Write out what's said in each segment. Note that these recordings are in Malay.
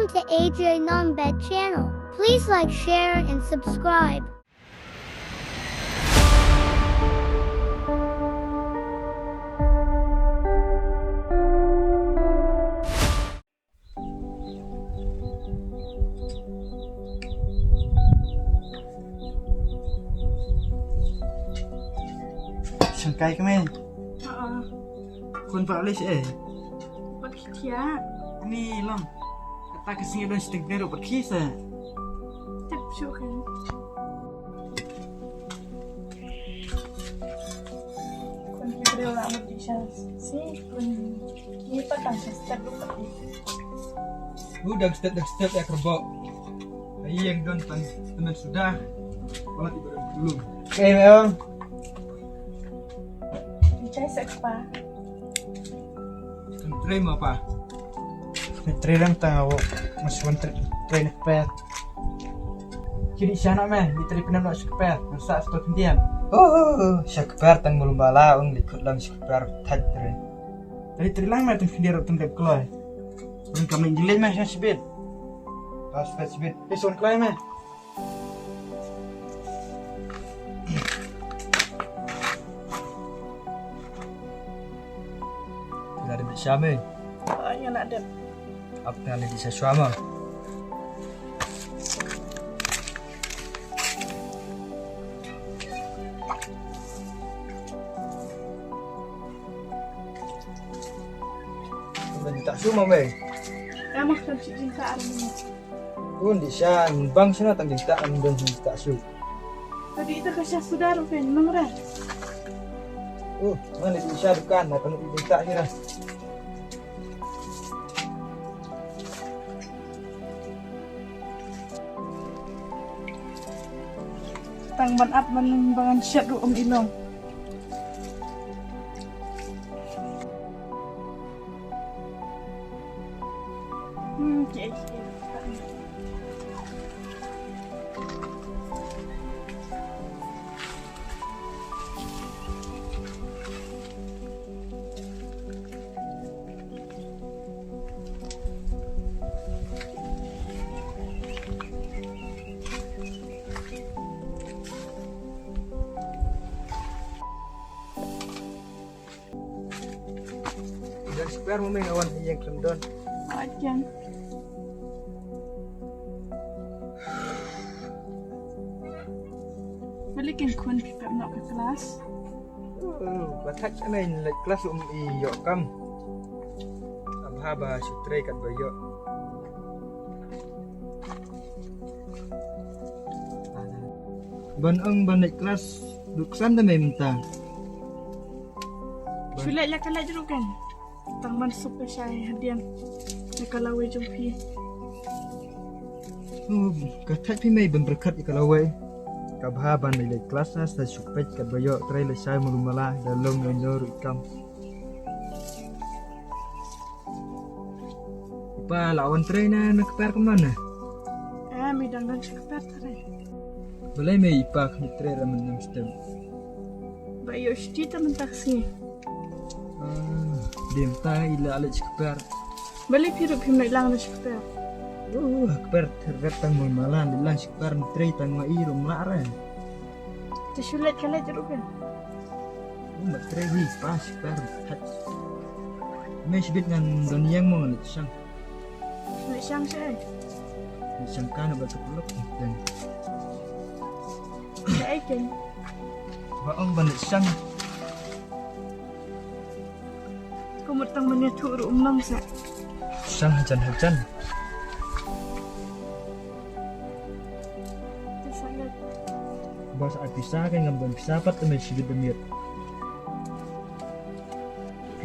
Welcome to AJ Nonbed channel. Please like, share, and subscribe. Sangkay kami. Oo. Kun paalis Bakit ya? Ini lang. Kata kasing doon sa tignero pagkisa. Tapso kan. Kun kibril na mo di siya. Kun kita kan sa step lupa di. Dag step ya kerbau. Ayi yang doon tenan sudah. Wala tiba dulu. Oke, memang. Dicai sekpa. Try mo pa. Try lang tayo. Mas try na kapet. Kini siya na di try pinam sa kapet. Nasa sa tindihan. Siya kapet ang mulumbala. Ang likod lang siya kapet. Tad try. Try lang itong hindi rin itong kloy. Kung kami gilid siya sibit. Tapos pet sibit. Ison kloy man. Tidak ada siya mo. Ayan na dem. Apa yang ada di suama? Tak semua me. Emang kan si cintaan mo. Kung di siya bang siya natang gintaan doon tak su. Tadi itu kasih saudara kan mengra. Mana di siya dukan na kanu ginta niya. Tang ban up manumbangan syat ru ilong. Okay. Dan square mo may ngawan yang kendon. Ayan. Balikin kun pipet nak ke kelas. Batak sana in like kelas iyo kam. Haba sutre kat bayo. Ban naik kelas duksan na may minta. Sulit lah kalau jeruk kan. Tang ban super syai hadian. Kalau jumpi. Katak pi may ban berkat ikalaway. Kabhaban may like kelas na sa supet kat bayo try le sai mulumala dalong nyor ikam. Pa lawan try na nakapar kam na. Midang dan sekretar tare. Balay may ipak ni try raman ng stem. Bayo stita man taksi. Dim ta ila alit sekapar. Balik hidup him nak lang na sekretar. Akbar tervet tang mulumala dilang sekapar ni try tang mairum lara. Tersulit kalau jeruk kan. Mat try hi pas sekapar. May sibit ngan doniyang mo ngalit siyang. Nak syang syai. Siyang ka na batok ulok. Dan Syai kan. baong banit siyang. Kumutang menyatu rumam sa. Siyang hajan-hajan. Tersalat. Bas at bisa kay ngambang pisapat na may sibit bamir.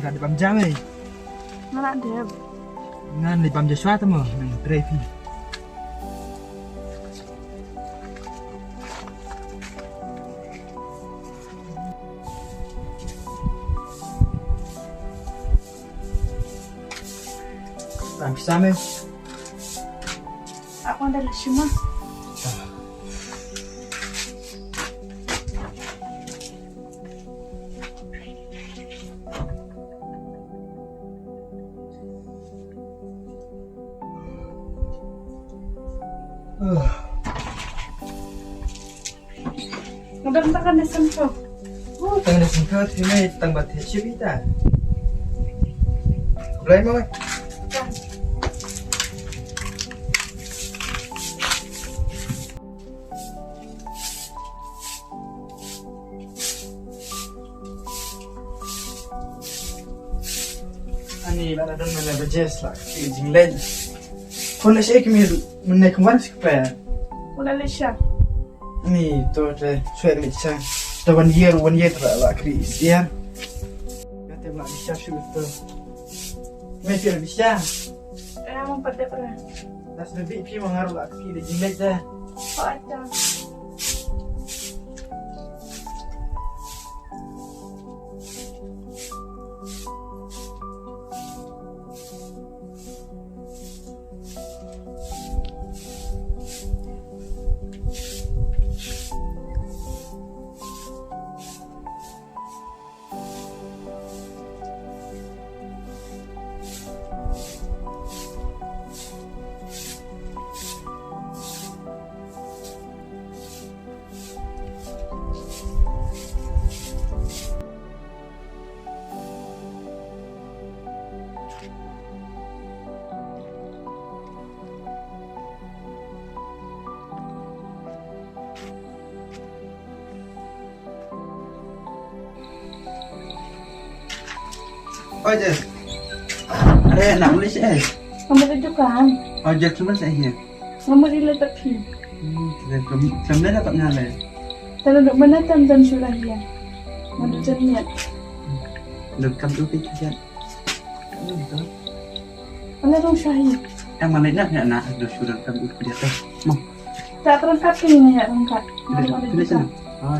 Kaya di pamjam eh. Malak deb. Ngan di pamjam swata mo ng trefi. Ang bisa me. Aku ada semua. Nagdagdagan na sampo. Tang na singkat Pimay tang bat hechip ita. Kablay mo ba? Ani bana don mana bajes lah jinglen. Kon na siya kimi menek kemarin sekpa. Wala na siya. Ani to te suer ni cha. The 1 year lah kris ya. Kata nak bisa shoot tu. Mesir bisa. Kaya mong padepra. Das lebih pi mengaruh lah ki de jinglen dah. O aja. Oh Jess, ada nak boleh sih? Kamu tunjukkan. Oh Jess cuma saya. Kamu diletak sih. Sampai dapat nyala. Talaga manatan dan surahya. Manujan niya. Lekam tu pikiran. Ano rong syahid? Yang mana nak ada surat kamu dia tu. Mau. Tak terangkat kini nga rangkat. Pilih sana. Oh.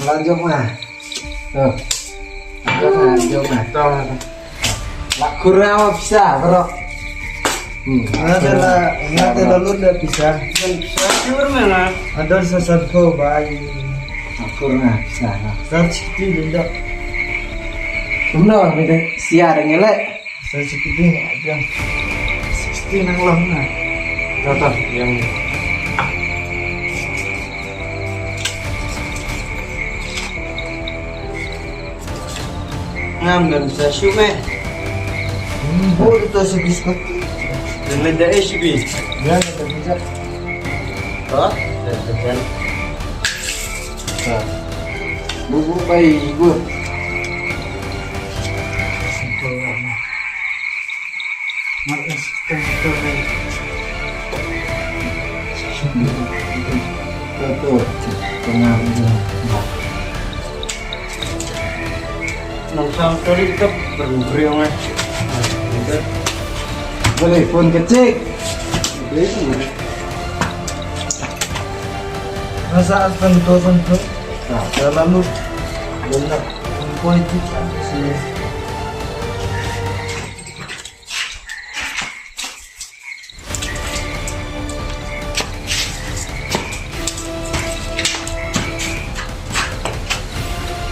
Lanjut mah. Tuh. Lanjut mah. Lak kurang bisa, bro. Ada lalu dah bisa. Siapa mana? Ada sesuatu bayi. Kurang bisa. Seperti benda. Benar, beda siar ngelak. Seperti aja. Seperti nang lama. Contoh yang ngam dan bisa shume. Oh, itu sebisku. Dan leda SB. Ya, kita bisa. Toh, dan bubu pai ibu. Malas kan. Tuh, tengah nong sang story itu berguriung Boleh phone kecil. Masa sentuh. Nah, lalu benar politik sih.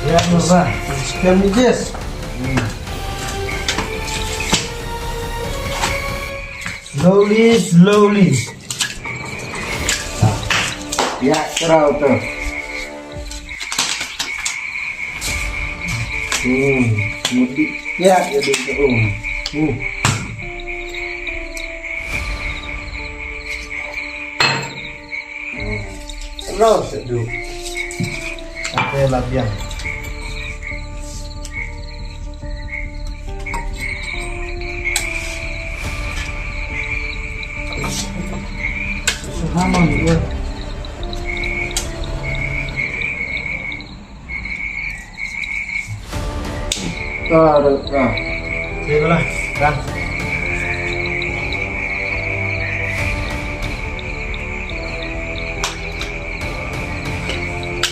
Ya, Nova. Kamu Jess. Slowly. ya terau tuh mudi ya jadi terus seduh Sampai labian. Hamam ya. terus Sila, kan.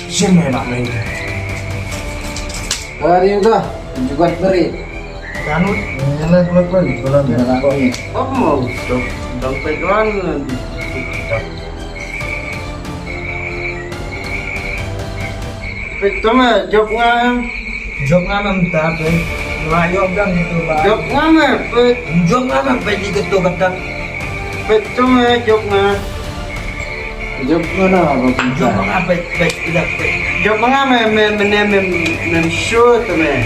Sini nak main. hari itu juga beri Kanut, enak banget, bola merah. oh mau dompet doang Betul mah job ngam. Job ngamam tapi layo gang itu ba. Job ngam Job ngamam pe di ketu kata. betul mah job ngam. Job mana apa? Job ngam pe tidak pe. Job ngam men shoot mah.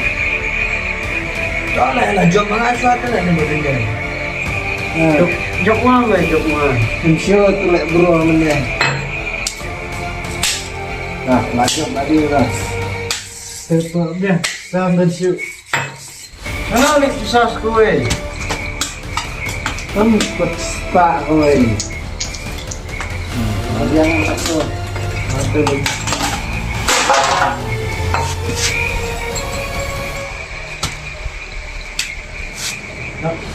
Soalnya lah job ngam suatu lah ni betul. Job ngam job ngam. Insya tu lek bro mana? Nah, lanjut lagi lah. Tepat dia, sambil shoot. Kenapa ni susah sekali? Tempat spa koi. Yang satu. Satu.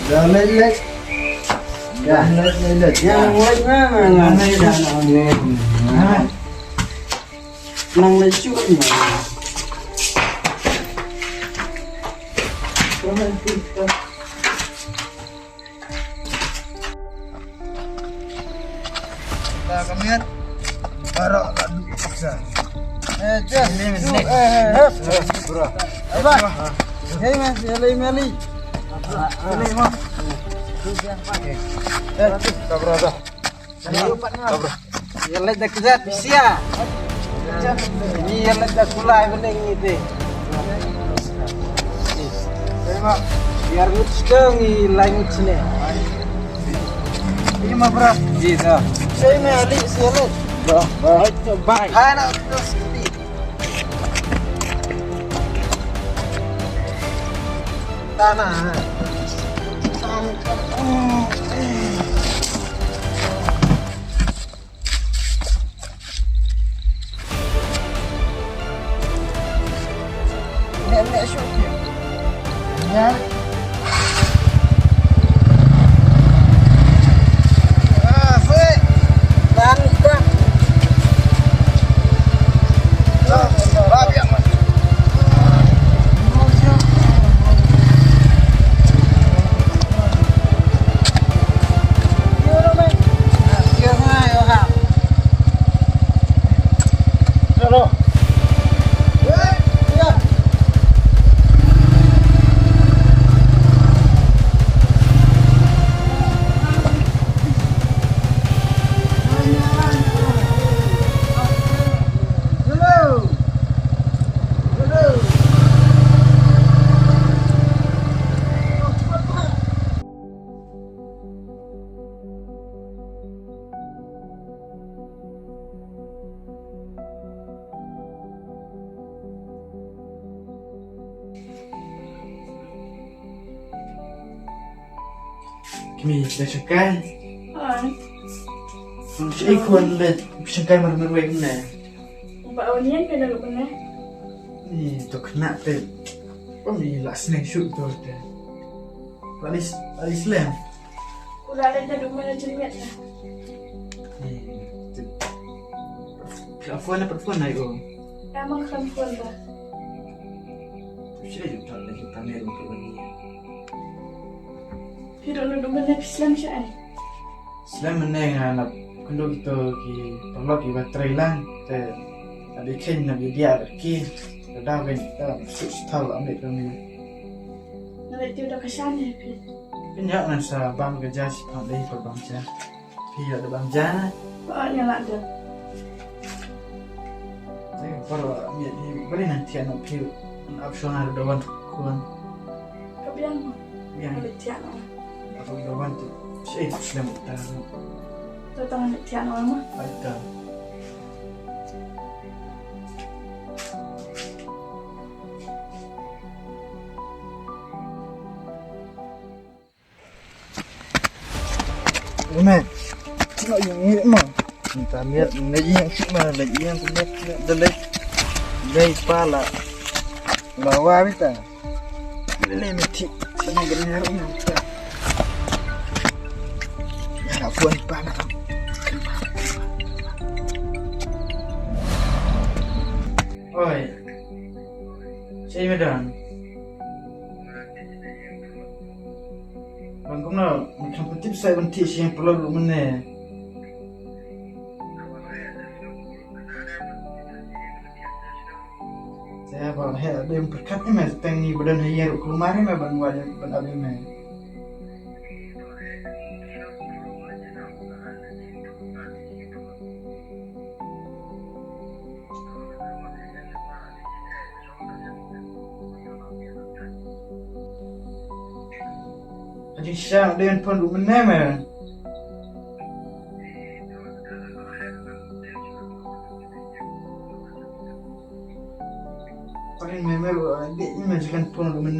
Dah lelek. Dah lelek. Yang lain mana? Mana dah nak ambil. Nang lecu ni. Dah kamiat. Baru adu paksa. Just bro. Apa? Hey mas, meli. Ini mah. Bro. Bro. Yang lain dah kerja bisia. Ini yang lain dah kulai bening itu. Tengok, biar ngutang ni lain sini. Ini mah bro. Gitu. Saya meli sialet. Bro. Bye. Hai nak terus. Tanah. Nek shoot dia. Ya. Fek. Dan tak. Kami dah cakap. Hai. Ikon le cakap mana mana. Bawa ni kan dah lupa ni. Ni tu kena tu. Kami last night shoot tu. Alis Islam. Udah ada dah lupa nak cerita lah. Perempuan naik oh. Emang perempuan dah. Saya juga tak lagi pamer untuk ni. Hidup lu lupa nak Islam siapa? Islam meneng anak kandung itu ki tolong ki baterai lang. Ada kain nabi dia ki. Dah ben dah tahu ambil kami. Nanti dia udah kesan ya pi. Kenyak nasa bang kerja si pandai perbangsa. Pi ada bangsa. Banyak lah ada. Baru ambil ni beri nanti anak pi option ada dawan kuan. Kebiang Yang ada tiada. aku dawan tu. Saya Islam tak. Tu tangan ada tiada mah. Ada. Umat, tengok yang ni mah. Kita lihat lagi yang cuma lagi yang kulit delek. Gay pala. Bawa kita. Boleh mati. Sini gelar ni kita. Ya nak puan pana. Oi. Saya medan. Bang kau nak macam petip saya bentik siang pulau mana? Kalau ada yang berkat ni mas tengi badan hayar kelumari mah ban wajan ban abi mah. Aji siang dengan pun rumah mah. Paling memang dia imajikan pun rumah